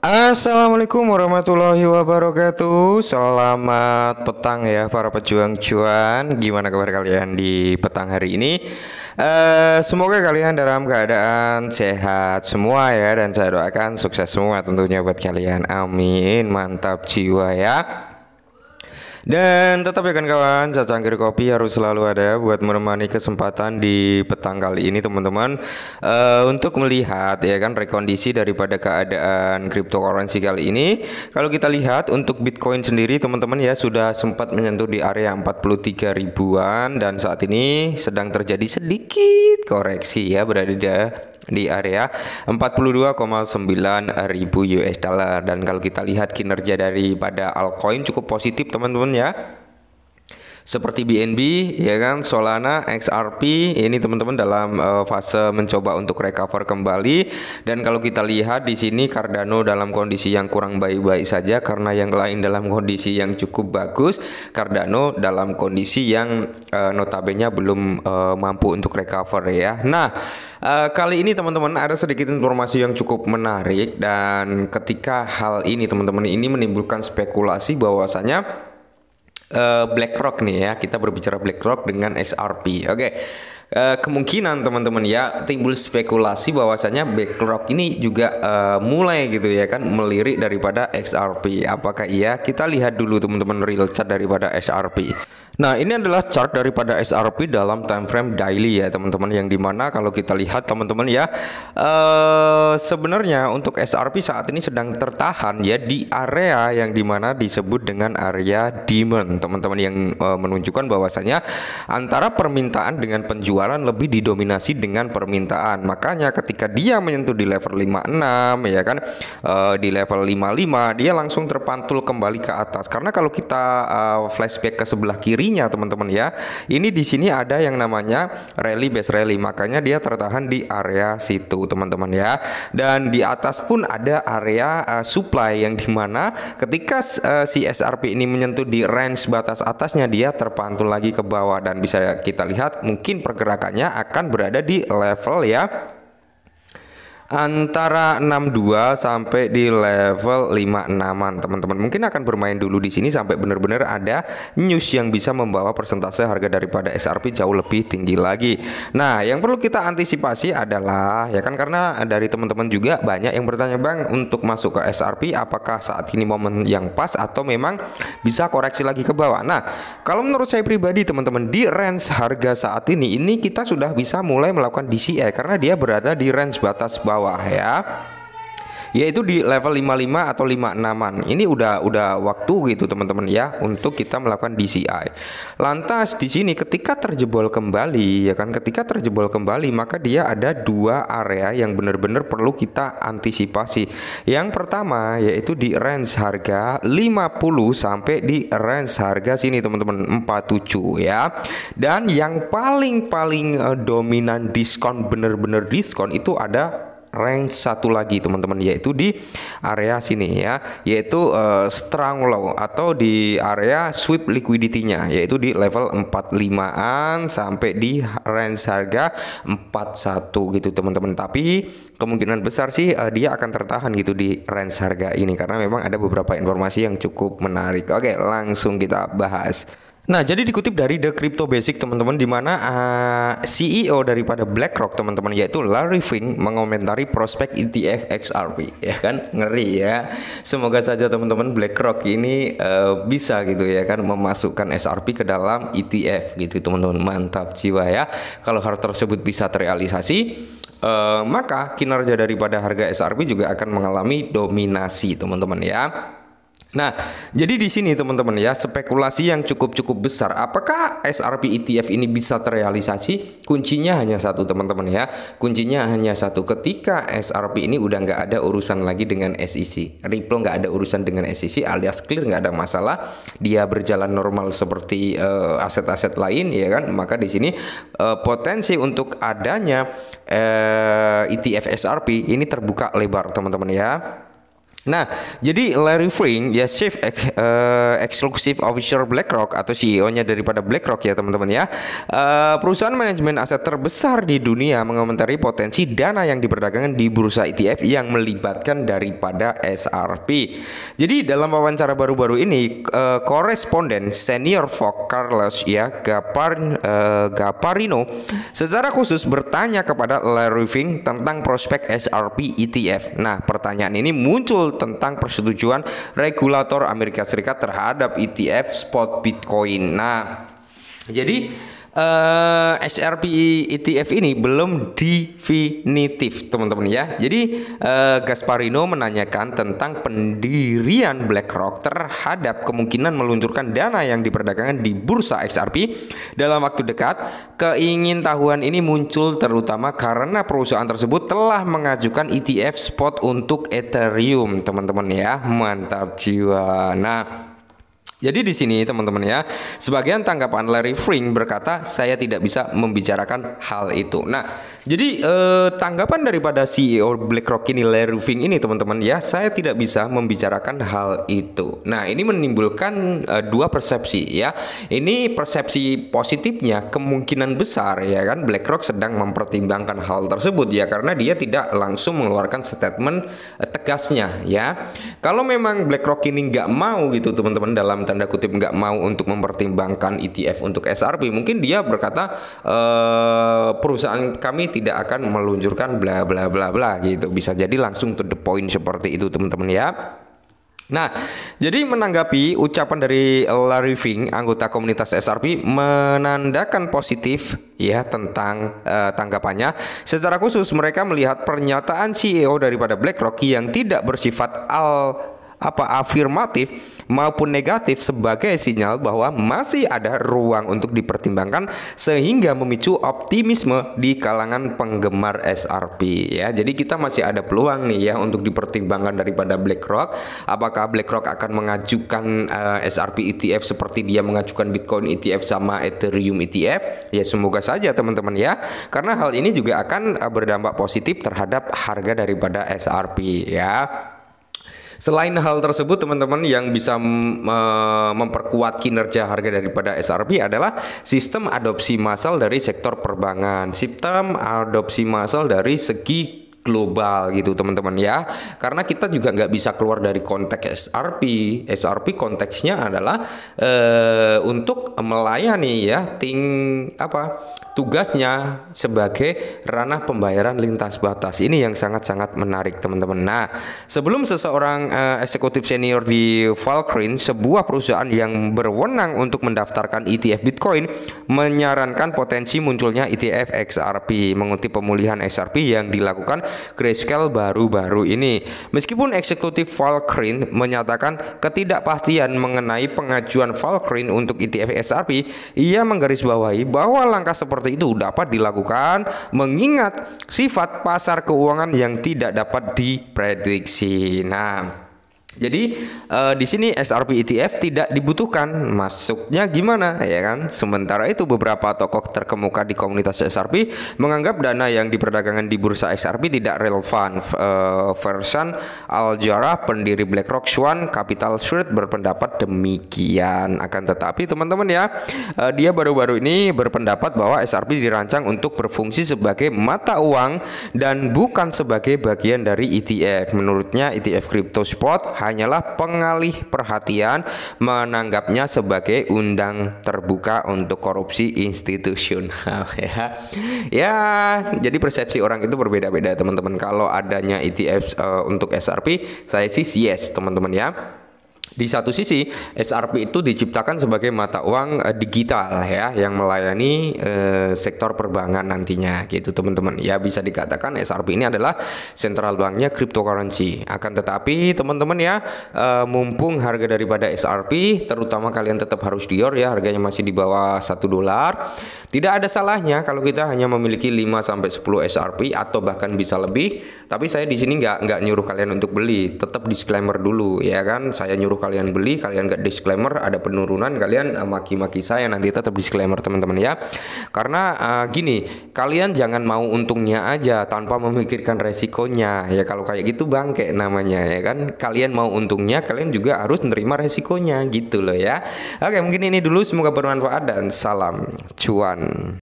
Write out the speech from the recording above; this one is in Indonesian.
Assalamualaikum warahmatullahi wabarakatuh. Selamat petang ya para pejuang cuan. Gimana kabar kalian di petang hari ini? Semoga kalian dalam keadaan sehat semua ya, dan saya doakan sukses semua tentunya buat kalian. Amin. Mantap jiwa ya. Dan tetap ya kan kawan, secangkir kopi harus selalu ada buat menemani kesempatan di petang kali ini teman-teman, untuk melihat ya kan rekondisi daripada keadaan cryptocurrency kali ini. Kalau kita lihat untuk Bitcoin sendiri teman-teman ya, sudah sempat menyentuh di area 43 ribuan dan saat ini sedang terjadi sedikit koreksi ya, berada di area 42,9 ribu US dollar. Dan kalau kita lihat kinerja daripada altcoin cukup positif teman-teman ya, seperti BNB ya kan, Solana, XRP ini teman-teman dalam fase mencoba untuk recover kembali. Dan kalau kita lihat di sini Cardano dalam kondisi yang kurang baik-baik saja, karena yang lain dalam kondisi yang cukup bagus. Cardano dalam kondisi yang notabene belum mampu untuk recover ya. Nah, kali ini teman-teman ada sedikit informasi yang cukup menarik, dan ketika hal ini teman-teman ini menimbulkan spekulasi bahwasanya BlackRock nih ya, kita berbicara BlackRock dengan XRP. Oke. Kemungkinan teman-teman ya timbul spekulasi bahwasanya BlackRock ini juga mulai gitu ya kan melirik daripada XRP. Apakah iya? Kita lihat dulu teman-teman real chart daripada XRP. Nah, ini adalah chart daripada XRP dalam time frame daily ya teman-teman, yang dimana kalau kita lihat teman-teman ya, sebenarnya untuk XRP saat ini sedang tertahan ya di area yang dimana disebut dengan area demand teman-teman, yang menunjukkan bahwasanya antara permintaan dengan penjualan lebih didominasi dengan permintaan. Makanya ketika dia menyentuh di level 56 ya kan, di level 55 dia langsung terpantul kembali ke atas. Karena kalau kita flashback ke sebelah kiri teman-teman ya, ini di sini ada yang namanya rally base rally, makanya dia tertahan di area situ teman-teman ya. Dan di atas pun ada area supply, yang dimana ketika si XRP ini menyentuh di range batas atasnya, dia terpantul lagi ke bawah, dan bisa kita lihat mungkin pergerakannya akan berada di level ya antara 62 sampai di level 56-an teman-teman. Mungkin akan bermain dulu di sini sampai benar-benar ada news yang bisa membawa persentase harga daripada XRP jauh lebih tinggi lagi. Nah, yang perlu kita antisipasi adalah ya kan, karena dari teman-teman juga banyak yang bertanya, Bang, untuk masuk ke XRP apakah saat ini momen yang pas atau memang bisa koreksi lagi ke bawah. Nah, kalau menurut saya pribadi teman-teman, di range harga saat ini kita sudah bisa mulai melakukan DCA, karena dia berada di range batas bawah ya, yaitu di level 55 atau 56-an. Ini udah waktu gitu teman-teman ya untuk kita melakukan DCI. Lantas di sini ketika terjebol kembali ya kan, ketika terjebol kembali maka dia ada dua area yang benar-benar perlu kita antisipasi. Yang pertama yaitu di range harga 50 sampai di range harga sini teman-teman 47 ya. Dan yang paling dominan diskon, bener-bener diskon, itu ada range satu lagi teman-teman, yaitu di area sini ya, yaitu strong low atau di area sweep liquidity-nya, yaitu di level 45-an sampai di range harga 41 gitu teman-teman. Tapi kemungkinan besar sih dia akan tertahan gitu di range harga ini, karena memang ada beberapa informasi yang cukup menarik. Oke, langsung kita bahas. Nah, jadi dikutip dari The Crypto Basic teman-teman, di mana CEO daripada BlackRock teman-teman, yaitu Larry Fink, mengomentari prospek ETF XRP ya kan, ngeri ya. Semoga saja teman-teman BlackRock ini bisa gitu ya kan memasukkan XRP ke dalam ETF gitu teman-teman. Mantap jiwa ya. Kalau hal tersebut bisa terrealisasi, maka kinerja daripada harga XRP juga akan mengalami dominasi teman-teman ya. Nah, jadi di sini teman-teman ya, spekulasi yang cukup besar. Apakah XRP ETF ini bisa terrealisasi? Kuncinya hanya satu teman-teman ya. Kuncinya hanya satu. Ketika XRP ini udah nggak ada urusan lagi dengan SEC, Ripple nggak ada urusan dengan SEC, alias clear, nggak ada masalah, dia berjalan normal seperti aset-aset lain ya kan. Maka di sini potensi untuk adanya ETF XRP ini terbuka lebar teman-teman ya. Nah, jadi Larry Fink ya Exclusive Officer BlackRock atau CEO-nya daripada BlackRock ya teman-teman ya. Perusahaan manajemen aset terbesar di dunia mengomentari potensi dana yang diperdagangkan di bursa ETF yang melibatkan daripada SRP. Jadi dalam wawancara baru-baru ini koresponden senior Fox Carlos ya Gaparino secara khusus bertanya kepada Larry Fink tentang prospek SRP ETF. Nah, pertanyaan ini muncul tentang persetujuan regulator Amerika Serikat terhadap ETF spot Bitcoin. Nah, jadi SRP ETF ini belum definitif teman-teman ya. Jadi Gasparino menanyakan tentang pendirian BlackRock terhadap kemungkinan meluncurkan dana yang diperdagangkan di bursa XRP dalam waktu dekat. Keingintahuan ini muncul terutama karena perusahaan tersebut telah mengajukan ETF spot untuk Ethereum teman-teman ya. Mantap jiwa. Nah, jadi di sini teman-teman ya, sebagian tanggapan Larry Fink berkata saya tidak bisa membicarakan hal itu. Nah, jadi tanggapan daripada CEO BlackRock ini Larry Fink ini teman-teman ya, saya tidak bisa membicarakan hal itu. Nah, ini menimbulkan dua persepsi ya. Ini persepsi positifnya kemungkinan besar ya kan BlackRock sedang mempertimbangkan hal tersebut ya, karena dia tidak langsung mengeluarkan statement tegasnya ya. Kalau memang BlackRock ini nggak mau gitu teman-teman, dalam tanda kutip nggak mau untuk mempertimbangkan ETF untuk SRP, mungkin dia berkata perusahaan kami tidak akan meluncurkan bla bla bla bla gitu. Bisa jadi langsung to the point seperti itu teman-teman ya. Nah, jadi menanggapi ucapan dari Larry Fink, anggota komunitas SRP menandakan positif ya tentang tanggapannya. Secara khusus mereka melihat pernyataan CEO daripada BlackRock yang tidak bersifat afirmatif maupun negatif sebagai sinyal bahwa masih ada ruang untuk dipertimbangkan sehingga memicu optimisme di kalangan penggemar SRP ya. Jadi kita masih ada peluang nih ya untuk dipertimbangkan daripada BlackRock. Apakah BlackRock akan mengajukan SRP ETF seperti dia mengajukan Bitcoin ETF sama Ethereum ETF? Ya semoga saja teman-teman ya. Karena hal ini juga akan berdampak positif terhadap harga daripada SRP ya. Selain hal tersebut teman-teman, yang bisa memperkuat kinerja harga daripada SRP adalah sistem adopsi massal dari sektor perbankan, sistem adopsi massal dari segi global gitu teman-teman ya. Karena kita juga nggak bisa keluar dari konteks SRP konteksnya adalah untuk melayani ya tugasnya sebagai ranah pembayaran lintas batas. Ini yang sangat-sangat menarik teman-teman. Nah, sebelum seseorang eksekutif senior di Valkyrie, sebuah perusahaan yang berwenang untuk mendaftarkan ETF Bitcoin, menyarankan potensi munculnya ETF XRP mengutip pemulihan XRP yang dilakukan Grayscale baru-baru ini. Meskipun eksekutif Valkyrie menyatakan ketidakpastian mengenai pengajuan Valkyrie untuk ETF XRP, ia menggarisbawahi bahwa langkah seperti itu dapat dilakukan mengingat sifat pasar keuangan yang tidak dapat diprediksi. Nah, jadi di sini SRP ETF tidak dibutuhkan, masuknya gimana ya kan? Sementara itu beberapa tokoh terkemuka di komunitas SRP menganggap dana yang diperdagangkan di bursa SRP tidak relevan. Versan Al-Jarrah, pendiri BlackRock Swan Capital Street berpendapat demikian. Akan tetapi teman-teman ya, dia baru-baru ini berpendapat bahwa SRP dirancang untuk berfungsi sebagai mata uang dan bukan sebagai bagian dari ETF. Menurutnya ETF crypto spot hanyalah pengalih perhatian, menanggapnya sebagai undang terbuka untuk korupsi institusional ya. Ya, jadi persepsi orang itu berbeda-beda teman-teman. Kalau adanya ETF untuk SRP, saya sih yes teman-teman ya. Di satu sisi SRP itu diciptakan sebagai mata uang digital ya, yang melayani sektor perbankan nantinya gitu teman-teman ya. Bisa dikatakan SRP ini adalah central banknya cryptocurrency. Akan tetapi teman-teman ya, mumpung harga daripada SRP terutama kalian tetap harus dior ya, harganya masih di bawah $1, tidak ada salahnya kalau kita hanya memiliki 5-10 SRP atau bahkan bisa lebih. Tapi saya di sini nggak nyuruh kalian untuk beli, tetap disclaimer dulu ya kan. Saya nyuruh kalian beli, kalian gak disclaimer ada penurunan, kalian maki-maki saya, nanti tetap disclaimer teman-teman ya. Karena gini, kalian jangan mau untungnya aja tanpa memikirkan resikonya ya. Kalau kayak gitu bangke namanya ya kan. Kalian mau untungnya, kalian juga harus menerima resikonya gitu loh ya. Oke, mungkin ini dulu, semoga bermanfaat dan salam cuan.